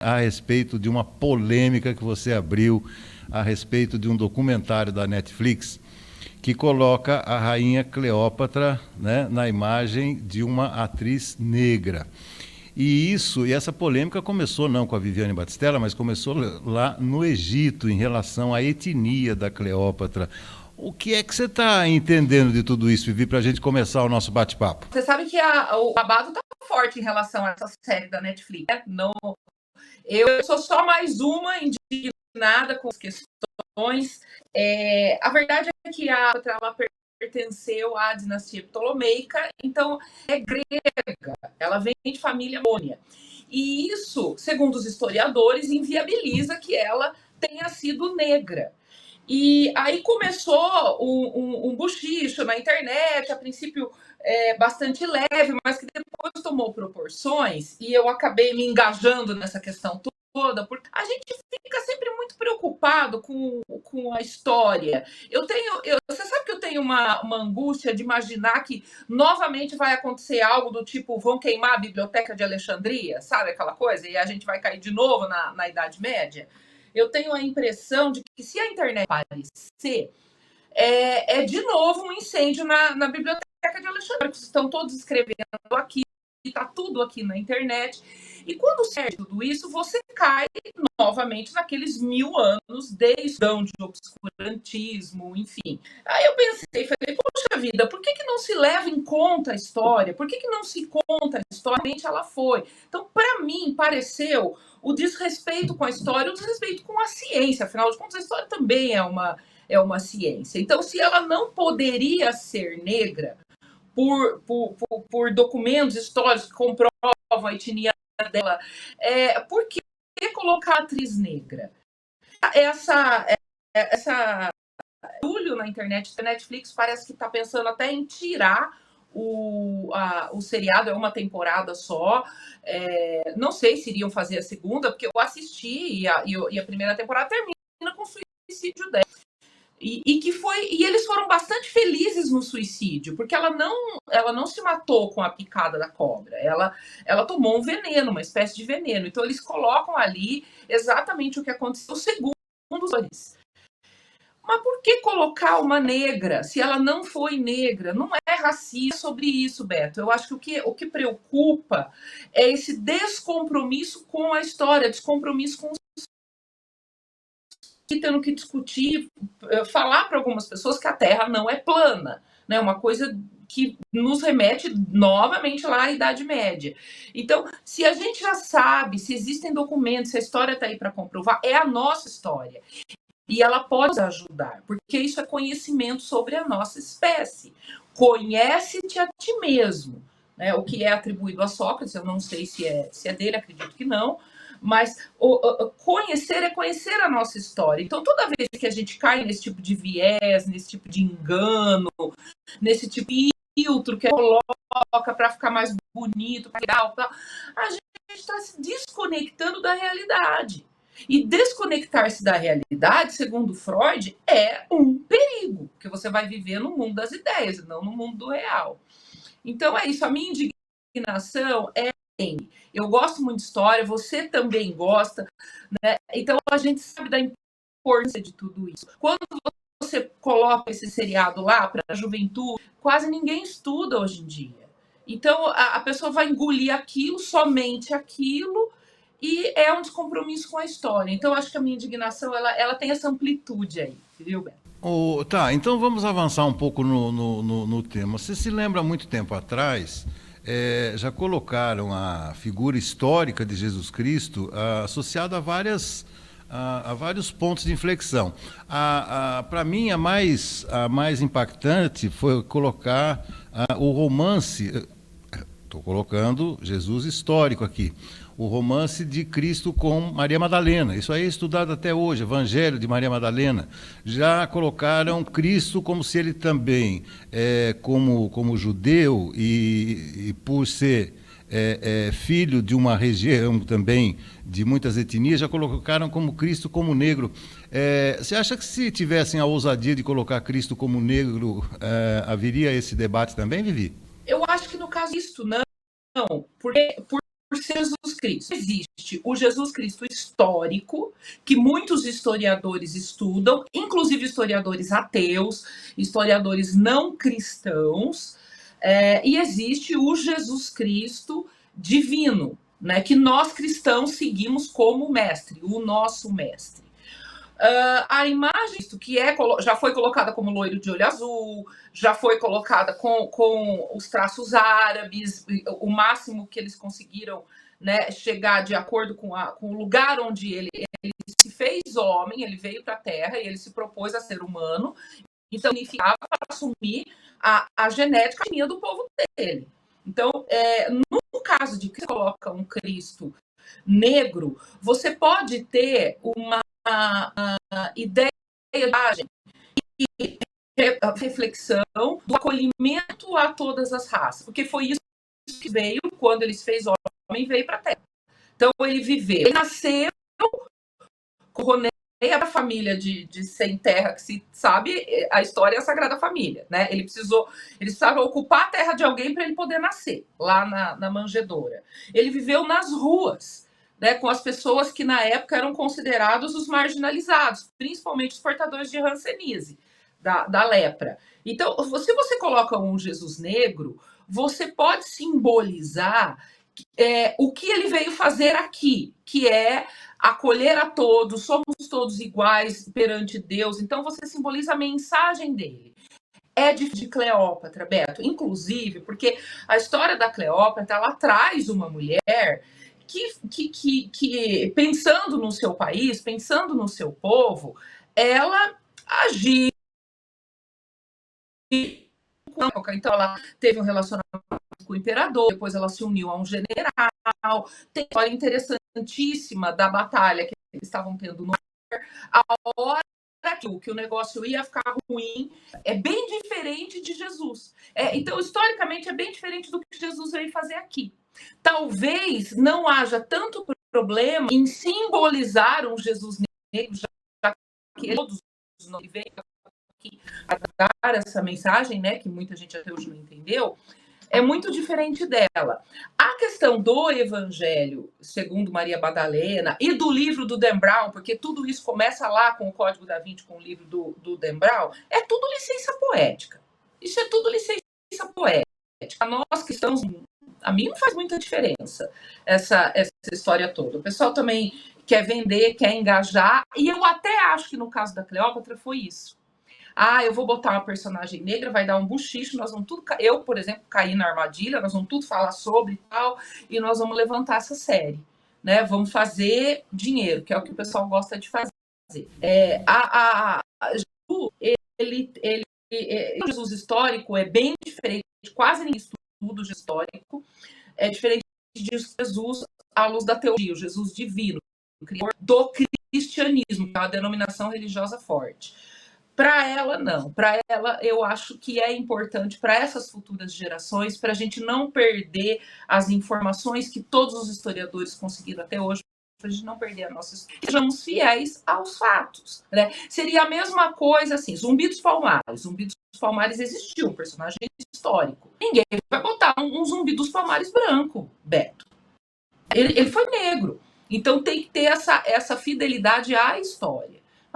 a respeito de uma polêmica que você abriu a respeito de um documentário da Netflix que coloca a rainha Cleópatra, né, na imagem de uma atriz negra. E essa polêmica começou não com a Viviane Batistella, mas começou lá no Egito, em relação à etnia da Cleópatra. O que é que você está entendendo de tudo isso, Vivi, para a gente começar o nosso bate-papo? Você sabe que o babado está forte em relação a essa série da Netflix, né? Não, eu sou só mais uma indignada com as questões. A verdade é que a ela pertenceu à dinastia ptolomeica, então é grega, ela vem de família mônia. E isso, segundo os historiadores, inviabiliza que ela tenha sido negra. E aí começou um buchicho na internet, a princípio bastante leve, mas que depois tomou proporções, e eu acabei me engajando nessa questão toda, porque a gente fica sempre muito preocupado com a história. Você sabe que eu tenho uma angústia de imaginar que novamente vai acontecer algo do tipo, vão queimar a biblioteca de Alexandria, sabe aquela coisa? E a gente vai cair de novo na Idade Média. Eu tenho a impressão de que se a internet aparecer, é de novo um incêndio na biblioteca de Alexandria, que estão todos escrevendo aqui, está tudo aqui na internet. E quando serve tudo isso, você cai novamente naqueles 1000 anos de escuridão, de obscurantismo, enfim. Aí eu pensei, falei, poxa vida, por que não se leva em conta a história? Por que não se conta a história? Realmente ela foi. Então, para mim, pareceu o desrespeito com a história, o desrespeito com a ciência. Afinal de contas, a história também é uma ciência. Então, se ela não poderia ser negra por documentos históricos que comprovam a etnia dela, por que colocar a atriz negra? Essa barulho na internet, a Netflix parece que está pensando até em tirar o seriado, é uma temporada só. Não sei se iriam fazer a segunda, porque eu assisti e a primeira temporada termina com o suicídio dela. E eles foram bastante felizes no suicídio, porque ela não se matou com a picada da cobra, ela tomou um veneno, uma espécie de veneno. Então eles colocam ali exatamente o que aconteceu segundo os atores. Mas por que colocar uma negra se ela não foi negra? Não é racista sobre isso, Beto. Eu acho que o que preocupa é esse descompromisso com a história, descompromisso com tendo que discutir, falar para algumas pessoas que a Terra não é plana, né? Uma coisa que nos remete novamente lá à Idade Média. Então, se a gente já sabe, se existem documentos, se a história está aí para comprovar, é a nossa história. E ela pode nos ajudar, porque isso é conhecimento sobre a nossa espécie. Conhece-te a ti mesmo, né? O que é atribuído a Sócrates, eu não sei se é dele, acredito que não, mas conhecer é conhecer a nossa história. Então, toda vez que a gente cai nesse tipo de viés, nesse tipo de engano, nesse tipo de filtro que coloca para ficar mais bonito, a gente está se desconectando da realidade. E desconectar-se da realidade, segundo Freud, é um perigo, porque você vai viver no mundo das ideias e não no mundo do real. Então é isso, a minha indignação é: eu gosto muito de história, você também gosta, né? Então a gente sabe da importância de tudo isso. Quando você coloca esse seriado lá para a juventude, quase ninguém estuda hoje em dia. Então a pessoa vai engolir aquilo, somente aquilo, e é um descompromisso com a história. Então acho que a minha indignação ela tem essa amplitude aí, viu, Beto? Tá, então vamos avançar um pouco no tema. Você se lembra, muito tempo atrás, já colocaram a figura histórica de Jesus Cristo associada a vários pontos de inflexão. Para mim, a mais impactante foi colocar o romance. Estou colocando Jesus histórico aqui. O romance de Cristo com Maria Madalena. Isso aí é estudado até hoje, Evangelho de Maria Madalena. Já colocaram Cristo como se ele também, como judeu e por ser filho de uma região também de muitas etnias, já colocaram como Cristo como negro. Você acha que se tivessem a ousadia de colocar Cristo como negro, haveria esse debate também, Vivi? Eu acho que no caso disso, não. Porque ser Jesus Cristo. Existe o Jesus Cristo histórico, que muitos historiadores estudam, inclusive historiadores ateus, historiadores não cristãos, e existe o Jesus Cristo divino, né, que nós cristãos seguimos como mestre, o nosso mestre. A imagem que já foi colocada como loiro de olho azul, já foi colocada com os traços árabes, o máximo que eles conseguiram, né, chegar de acordo com o lugar onde ele se fez homem, ele veio para a Terra e ele se propôs a ser humano, então significava assumir a genética do povo dele. Então, no caso de que você coloca um Cristo negro, você pode ter uma ideia e reflexão do acolhimento a todas as raças, porque foi isso que veio quando ele se fez homem, veio para a Terra. Então ele viveu, ele nasceu coroneia da família de sem terra, que se sabe a história é a Sagrada Família, né? Eles precisaram ocupar a terra de alguém para ele poder nascer lá na manjedoura. Ele viveu nas ruas, né, com as pessoas que na época eram considerados os marginalizados, principalmente os portadores de hanseníase, da lepra. Então, se você coloca um Jesus negro, você pode simbolizar o que ele veio fazer aqui, que é acolher a todos, somos todos iguais perante Deus. Então, você simboliza a mensagem dele. É de Cleópatra, Beto, inclusive, porque a história da Cleópatra, ela traz uma mulher que pensando no seu país, pensando no seu povo, ela agiu. Então, ela teve um relacionamento com o imperador, depois ela se uniu a um general. Tem uma história interessantíssima da batalha que eles estavam tendo no mar. A hora que o negócio ia ficar ruim, é bem diferente de Jesus. Então, historicamente, é bem diferente do que Jesus veio fazer aqui. Talvez não haja tanto problema em simbolizar um Jesus negro, já que todos nós veio aqui a dar essa mensagem, né, que muita gente até hoje não entendeu, é muito diferente dela. A questão do Evangelho, segundo Maria Madalena, e do livro do Dan Brown, porque tudo isso começa lá com o Código da Vinci, com o livro do Dan Brown, é tudo licença poética. Isso é tudo licença poética. Nós que estamos... A mim não faz muita diferença essa história toda. O pessoal também quer vender, quer engajar, e eu até acho que no caso da Cleópatra foi isso. Eu vou botar uma personagem negra, vai dar um buchicho, nós vamos tudo... Eu, por exemplo, caí na armadilha, nós vamos tudo falar sobre e tal, e nós vamos levantar essa série, né? Vamos fazer dinheiro, que é o que o pessoal gosta de fazer. O Jesus histórico é bem diferente, quase ninguém estuda o Jesus histórico, é diferente de Jesus à luz da teologia, o Jesus divino, criador do cristianismo, que é uma denominação religiosa forte. Para ela, não. Para ela, eu acho que é importante para essas futuras gerações, para a gente não perder as informações que todos os historiadores conseguiram até hoje, para a gente não perder a nossa história. Sejamos fiéis aos fatos, né? Seria a mesma coisa assim, Zumbi dos Palmares. Zumbi dos Palmares existiu, um personagem histórico. Ninguém vai botar um Zumbi dos Palmares branco, Beto. Ele foi negro. Então tem que ter essa fidelidade à história.